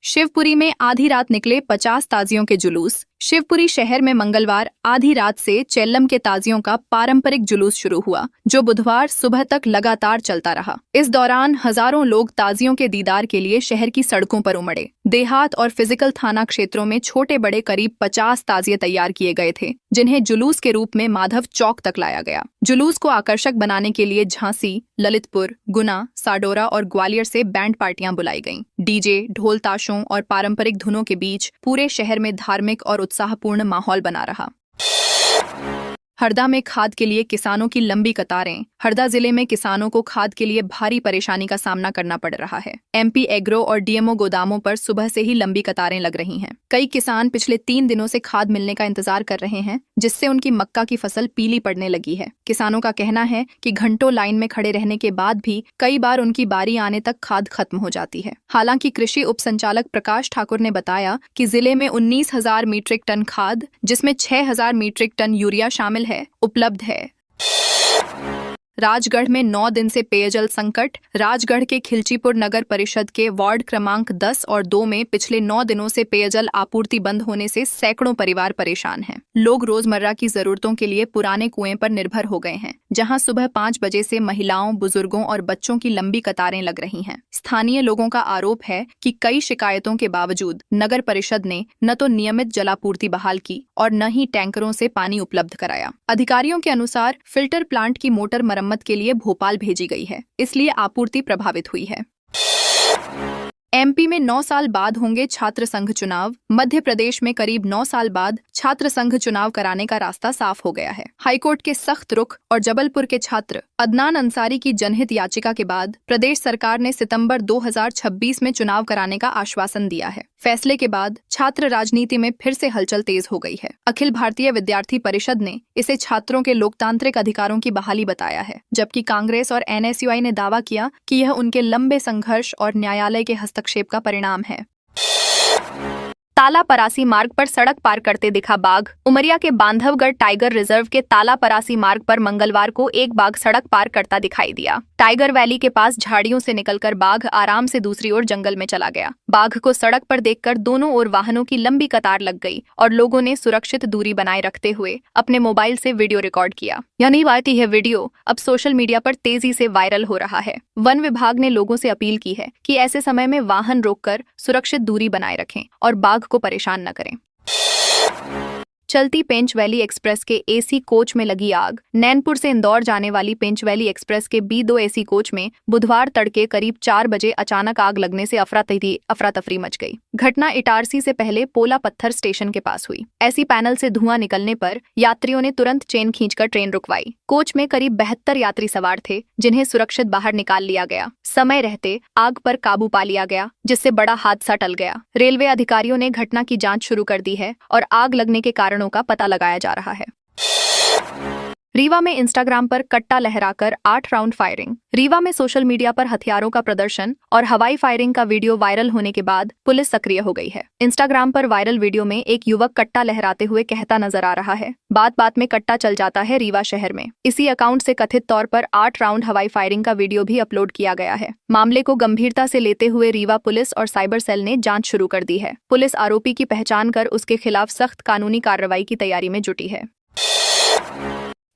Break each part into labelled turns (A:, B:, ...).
A: शिवपुरी में आधी रात निकले 50 ताजियों के जुलूस। शिवपुरी शहर में मंगलवार आधी रात से चेल्लम के ताजियों का पारंपरिक जुलूस शुरू हुआ, जो बुधवार सुबह तक लगातार चलता रहा। इस दौरान हजारों लोग ताजियों के दीदार के लिए शहर की सड़कों पर उमड़े। देहात और फिजिकल थाना क्षेत्रों में छोटे बड़े करीब 50 ताजिए तैयार किए गए थे, जिन्हें जुलूस के रूप में माधव चौक तक लाया गया। जुलूस को आकर्षक बनाने के लिए झांसी, ललितपुर, गुना, साडोरा और ग्वालियर से बैंड पार्टियां बुलाई गईं। डीजे, ढोल ताशों और पारंपरिक धुनों के बीच पूरे शहर में धार्मिक और उत्साहपूर्ण माहौल बना रहा। हरदा में खाद के लिए किसानों की लंबी कतारें। हरदा जिले में किसानों को खाद के लिए भारी परेशानी का सामना करना पड़ रहा है। एमपी एग्रो और डीएमओ गोदामों पर सुबह से ही लंबी कतारें लग रही हैं। कई किसान पिछले 3 दिनों से खाद मिलने का इंतजार कर रहे हैं, जिससे उनकी मक्का की फसल पीली पड़ने लगी है। किसानों का कहना है कि घंटों लाइन में खड़े रहने के बाद भी कई बार उनकी बारी आने तक खाद खत्म हो जाती है। हालांकि कृषि उप संचालक प्रकाश ठाकुर ने बताया कि जिले में 19,000 मीट्रिक टन खाद, जिसमें 6,000 मीट्रिक टन यूरिया शामिल है, उपलब्ध है। राजगढ़ में 9 दिन से पेयजल संकट। राजगढ़ के खिलचीपुर नगर परिषद के वार्ड क्रमांक 10 और 2 में पिछले 9 दिनों से पेयजल आपूर्ति बंद होने से सैकड़ों परिवार परेशान हैं। लोग रोजमर्रा की जरूरतों के लिए पुराने कुएं पर निर्भर हो गए हैं, जहां सुबह 5 बजे से महिलाओं, बुजुर्गों और बच्चों की लंबी कतारें लग रही हैं। स्थानीय लोगों का आरोप है कि कई शिकायतों के बावजूद नगर परिषद ने न तो नियमित जलापूर्ति बहाल की और न ही टैंकरों से पानी उपलब्ध कराया। अधिकारियों के अनुसार फिल्टर प्लांट की मोटर मरम्मत के लिए भोपाल भेजी गई है, इसलिए आपूर्ति प्रभावित हुई है। एमपी में 9 साल बाद होंगे छात्र संघ चुनाव। मध्य प्रदेश में करीब 9 साल बाद छात्र संघ चुनाव कराने का रास्ता साफ हो गया है। हाईकोर्ट के सख्त रुख और जबलपुर के छात्र अदनान अंसारी की जनहित याचिका के बाद प्रदेश सरकार ने सितंबर 2026 में चुनाव कराने का आश्वासन दिया है। फैसले के बाद छात्र राजनीति में फिर से हलचल तेज हो गई है। अखिल भारतीय विद्यार्थी परिषद ने इसे छात्रों के लोकतांत्रिक अधिकारों की बहाली बताया है, जबकि कांग्रेस और एनएसयूआई ने दावा किया कि यह उनके लंबे संघर्ष और न्यायालय के हस्तक्षेप का परिणाम है। ताला परासी मार्ग पर सड़क पार करते दिखा बाघ। उमरिया के बांधवगढ़ टाइगर रिजर्व के ताला परासी मार्ग पर मंगलवार को एक बाघ सड़क पार करता दिखाई दिया। टाइगर वैली के पास झाड़ियों से निकलकर बाघ आराम से दूसरी ओर जंगल में चला गया। बाघ को सड़क पर देखकर दोनों ओर वाहनों की लंबी कतार लग गई और लोगों ने सुरक्षित दूरी बनाए रखते हुए अपने मोबाइल से वीडियो रिकॉर्ड किया। यानी बात यह वीडियो अब सोशल मीडिया पर तेजी से वायरल हो रहा है। वन विभाग ने लोगों से अपील की है कि ऐसे समय में वाहन रोककर सुरक्षित दूरी बनाए रखें और बाघ को परेशान न करें। चलती पेंच वैली एक्सप्रेस के एसी कोच में लगी आग। नैनपुर से इंदौर जाने वाली पेंच वैली एक्सप्रेस के B2 एसी कोच में बुधवार तड़के करीब 4 बजे अचानक आग लगने से अफरा तफरी मच गई। घटना इटारसी से पहले पोला पत्थर स्टेशन के पास हुई। एसी पैनल से धुआं निकलने पर यात्रियों ने तुरंत चेन खींचकर ट्रेन रुकवाई। कोच में करीब 72 यात्री सवार थे, जिन्हें सुरक्षित बाहर निकाल लिया गया। समय रहते आग पर काबू पा लिया गया, जिससे बड़ा हादसा टल गया। रेलवे अधिकारियों ने घटना की जांच शुरू कर दी है और आग लगने के कारणों का पता लगाया जा रहा है। रीवा में इंस्टाग्राम पर कट्टा लहराकर 8 राउंड फायरिंग। रीवा में सोशल मीडिया पर हथियारों का प्रदर्शन और हवाई फायरिंग का वीडियो वायरल होने के बाद पुलिस सक्रिय हो गई है। इंस्टाग्राम पर वायरल वीडियो में एक युवक कट्टा लहराते हुए कहता नजर आ रहा है, बात बात में कट्टा चल जाता है रीवा शहर में। इसी अकाउंट से कथित तौर पर 8 राउंड हवाई फायरिंग का वीडियो भी अपलोड किया गया है। मामले को गंभीरता से लेते हुए रीवा पुलिस और साइबर सेल ने जांच शुरू कर दी है। पुलिस आरोपी की पहचान कर उसके खिलाफ सख्त कानूनी कार्रवाई की तैयारी में जुटी है।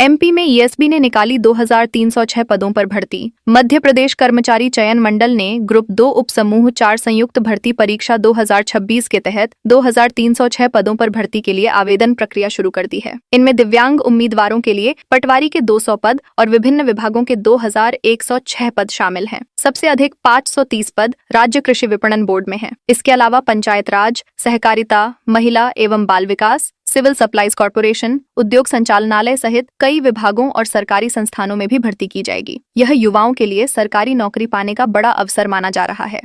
A: एमपी में ईएसबी ने निकाली 2306 पदों पर भर्ती। मध्य प्रदेश कर्मचारी चयन मंडल ने ग्रुप 2 उप समूह 4 संयुक्त भर्ती परीक्षा 2026 के तहत 2306 पदों पर भर्ती के लिए आवेदन प्रक्रिया शुरू कर दी है। इनमें दिव्यांग उम्मीदवारों के लिए पटवारी के 200 पद और विभिन्न विभागों के 2106 पद शामिल हैं। सबसे अधिक 530 पद राज्य कृषि विपणन बोर्ड में हैं। इसके अलावा पंचायत राज, सहकारिता, महिला एवं बाल विकास, सिविल सप्लाईज कॉर्पोरेशन, उद्योग संचालनालय सहित कई विभागों और सरकारी संस्थानों में भी भर्ती की जाएगी। यह युवाओं के लिए सरकारी नौकरी पाने का बड़ा अवसर माना जा रहा है।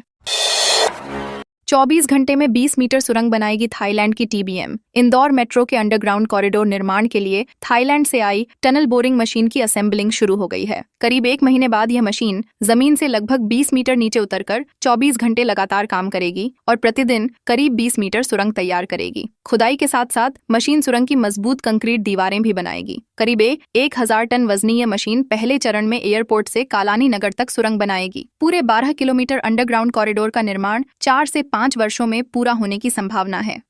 A: 24 घंटे में 20 मीटर सुरंग बनाएगी थाईलैंड की टीबीएम। इंदौर मेट्रो के अंडरग्राउंड कॉरिडोर निर्माण के लिए थाईलैंड से आई टनल बोरिंग मशीन की असेंबलिंग शुरू हो गई है। करीब 1 महीने बाद यह मशीन जमीन से लगभग 20 मीटर नीचे उतरकर 24 घंटे लगातार काम करेगी और प्रतिदिन करीब 20 मीटर सुरंग तैयार करेगी। खुदाई के साथ साथ मशीन सुरंग की मजबूत कंक्रीट दीवारें भी बनाएगी। करीब 1000 टन वजनी यह मशीन पहले चरण में एयरपोर्ट से कालानी नगर तक सुरंग बनाएगी। पूरे 12 किलोमीटर अंडरग्राउंड कॉरिडोर का निर्माण 4 से 5 वर्षों में पूरा होने की संभावना है।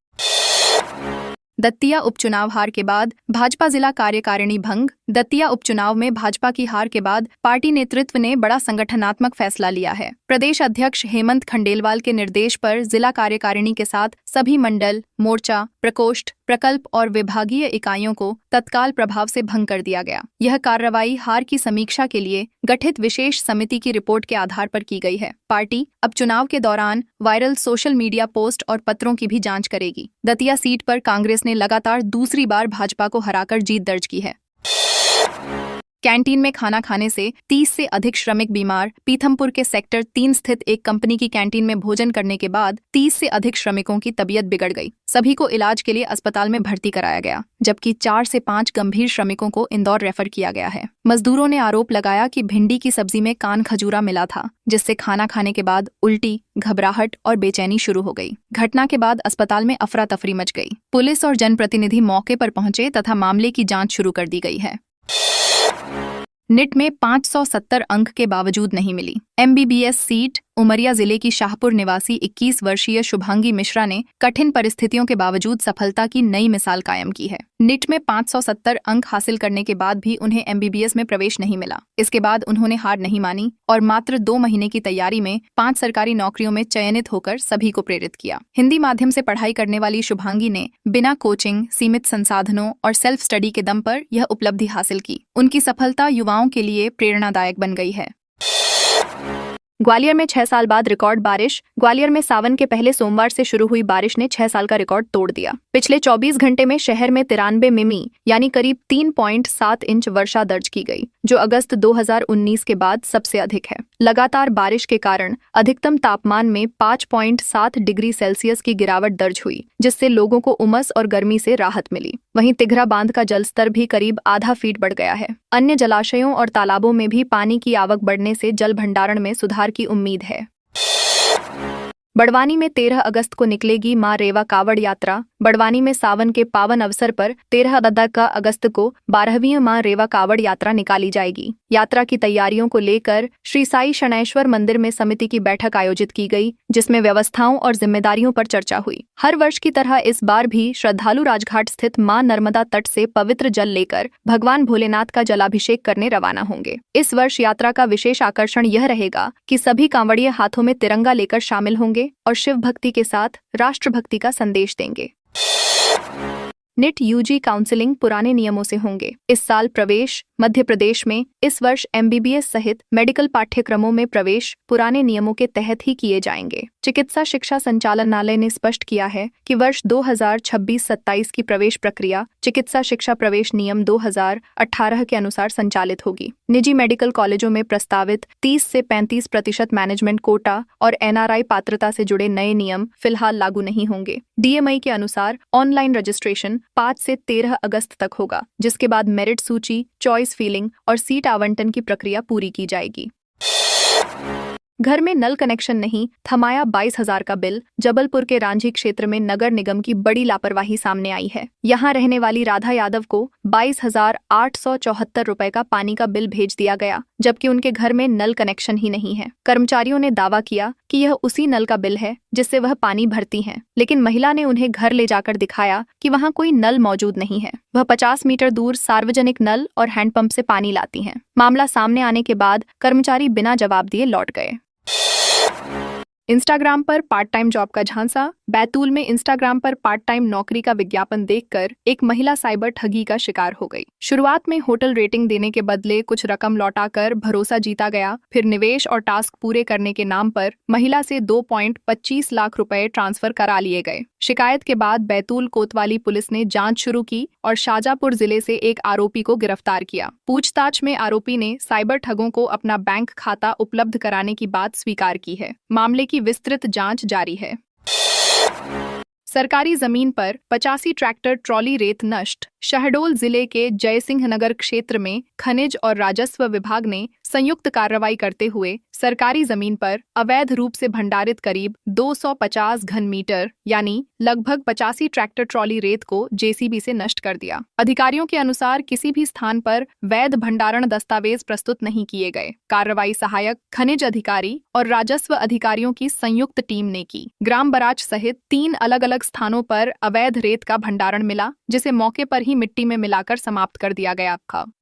A: दतिया उपचुनाव हार के बाद भाजपा जिला कार्यकारिणी भंग। दतिया उपचुनाव में भाजपा की हार के बाद पार्टी नेतृत्व ने बड़ा संगठनात्मक फैसला लिया है। प्रदेश अध्यक्ष हेमंत खंडेलवाल के निर्देश पर जिला कार्यकारिणी के साथ सभी मंडल, मोर्चा, प्रकोष्ठ, प्रकल्प और विभागीय इकाइयों को तत्काल प्रभाव से भंग कर दिया गया। यह कार्रवाई हार की समीक्षा के लिए गठित विशेष समिति की रिपोर्ट के आधार पर की गई है। पार्टी अब चुनाव के दौरान वायरल सोशल मीडिया पोस्ट और पत्रों की भी जांच करेगी। दतिया सीट पर कांग्रेस ने लगातार दूसरी बार भाजपा को हराकर जीत दर्ज की है। कैंटीन में खाना खाने से 30 से अधिक श्रमिक बीमार। पीथमपुर के सेक्टर 3 स्थित एक कंपनी की कैंटीन में भोजन करने के बाद 30 से अधिक श्रमिकों की तबीयत बिगड़ गई। सभी को इलाज के लिए अस्पताल में भर्ती कराया गया, जबकि 4 से 5 गंभीर श्रमिकों को इंदौर रेफर किया गया है। मजदूरों ने आरोप लगाया कि भिंडी की सब्जी में कान खजूरा मिला था, जिससे खाना खाने के बाद उल्टी, घबराहट और बेचैनी शुरू हो गई। घटना के बाद अस्पताल में अफरा तफरी मच गई। पुलिस और जनप्रतिनिधि मौके पर पहुंचे तथा मामले की जांच शुरू कर दी गई है। निट में 570 अंक के बावजूद नहीं मिली MBBS सीट। उमरिया जिले की शाहपुर निवासी 21 वर्षीय शुभांगी मिश्रा ने कठिन परिस्थितियों के बावजूद सफलता की नई मिसाल कायम की है। निट में 570 अंक हासिल करने के बाद भी उन्हें MBBS में प्रवेश नहीं मिला। इसके बाद उन्होंने हार नहीं मानी और मात्र 2 महीने की तैयारी में 5 सरकारी नौकरियों में चयनित होकर सभी को प्रेरित किया। हिंदी माध्यम से पढ़ाई करने वाली शुभांगी ने बिना कोचिंग, सीमित संसाधनों और सेल्फ स्टडी के दम पर यह उपलब्धि हासिल की। उनकी सफलता युवाओं के लिए प्रेरणादायक बन गई है। ग्वालियर में 6 साल बाद रिकॉर्ड बारिश। ग्वालियर में सावन के पहले सोमवार से शुरू हुई बारिश ने 6 साल का रिकॉर्ड तोड़ दिया। पिछले 24 घंटे में शहर में 93 मिमी यानी करीब 3.7 इंच वर्षा दर्ज की गई, जो अगस्त 2019 के बाद सबसे अधिक है। लगातार बारिश के कारण अधिकतम तापमान में 5.7 डिग्री सेल्सियस की गिरावट दर्ज हुई, जिससे लोगों को उमस और गर्मी से राहत मिली। वहीं तिघरा बांध का जलस्तर भी करीब आधा फीट बढ़ गया है। अन्य जलाशयों और तालाबों में भी पानी की आवक बढ़ने से जल भंडारण में सुधार की उम्मीद है। बड़वानी में 13 अगस्त को निकलेगी मां रेवा कावड़ यात्रा। बड़वानी में सावन के पावन अवसर पर 13 अगस्त को 12वीं मां रेवा कावड़ यात्रा निकाली जाएगी। यात्रा की तैयारियों को लेकर श्री साई शनैश्वर मंदिर में समिति की बैठक आयोजित की गई, जिसमें व्यवस्थाओं और जिम्मेदारियों पर चर्चा हुई। हर वर्ष की तरह इस बार भी श्रद्धालु राजघाट स्थित मां नर्मदा तट से पवित्र जल लेकर भगवान भोलेनाथ का जलाभिषेक करने रवाना होंगे। इस वर्ष यात्रा का विशेष आकर्षण यह रहेगा कि सभी कांवड़िए हाथों में तिरंगा लेकर शामिल होंगे और शिव भक्ति के साथ राष्ट्र भक्ति का संदेश देंगे। निट UG काउंसलिंग पुराने नियमों से होंगे। इस साल प्रवेश। मध्य प्रदेश में इस वर्ष MBBS सहित मेडिकल पाठ्यक्रमों में प्रवेश पुराने नियमों के तहत ही किए जाएंगे। चिकित्सा शिक्षा संचालनालय ने स्पष्ट किया है कि वर्ष 2026-27 की प्रवेश प्रक्रिया चिकित्सा शिक्षा प्रवेश नियम 2018 के अनुसार संचालित होगी। निजी मेडिकल कॉलेजों में प्रस्तावित 30 से 35% मैनेजमेंट कोटा और NRI पात्रता से जुड़े नए नियम फिलहाल लागू नहीं होंगे। DMI के अनुसार ऑनलाइन रजिस्ट्रेशन 5 से 13 अगस्त तक होगा, जिसके बाद मेरिट सूची, चॉइस फिलिंग और सीट आवंटन की प्रक्रिया पूरी की जाएगी। घर में नल कनेक्शन नहीं, थमाया 22,000 का बिल। जबलपुर के रांझी क्षेत्र में नगर निगम की बड़ी लापरवाही सामने आई है। यहां रहने वाली राधा यादव को 22,874 रुपए का पानी का बिल भेज दिया गया, जबकि उनके घर में नल कनेक्शन ही नहीं है। कर्मचारियों ने दावा किया कि यह उसी नल का बिल है जिससे वह पानी भरती हैं, लेकिन महिला ने उन्हें घर ले जाकर दिखाया कि वहां कोई नल मौजूद नहीं है। वह 50 मीटर दूर सार्वजनिक नल और हैंडपंप से पानी लाती हैं। मामला सामने आने के बाद कर्मचारी बिना जवाब दिए लौट गए। इंस्टाग्राम पर पार्ट टाइम जॉब का झांसा। बैतूल में इंस्टाग्राम पर पार्ट टाइम नौकरी का विज्ञापन देखकर एक महिला साइबर ठगी का शिकार हो गई। शुरुआत में होटल रेटिंग देने के बदले कुछ रकम लौटाकर भरोसा जीता गया। फिर निवेश और टास्क पूरे करने के नाम पर महिला से 2.25 लाख रुपए ट्रांसफर करा लिए गए। शिकायत के बाद बैतूल कोतवाली पुलिस ने जांच शुरू की और शाजापुर जिले से एक आरोपी को गिरफ्तार किया। पूछताछ में आरोपी ने साइबर ठगों को अपना बैंक खाता उपलब्ध कराने की बात स्वीकार की है। मामले की विस्तृत जांच जारी है। सरकारी जमीन पर 85 ट्रैक्टर ट्रॉली रेत नष्ट। शहडोल जिले के जयसिंह नगर क्षेत्र में खनिज और राजस्व विभाग ने संयुक्त कार्रवाई करते हुए सरकारी जमीन पर अवैध रूप से भंडारित करीब 250 घन मीटर यानी लगभग 85 ट्रैक्टर ट्रॉली रेत को जेसीबी से नष्ट कर दिया। अधिकारियों के अनुसार किसी भी स्थान पर वैध भंडारण दस्तावेज प्रस्तुत नहीं किए गए। कार्रवाई सहायक खनिज अधिकारी और राजस्व अधिकारियों की संयुक्त टीम ने की। ग्राम बराच सहित 3 अलग अलग स्थानों पर अवैध रेत का भंडारण मिला, जिसे मौके पर ही मिट्टी में मिलाकर समाप्त कर दिया गया था।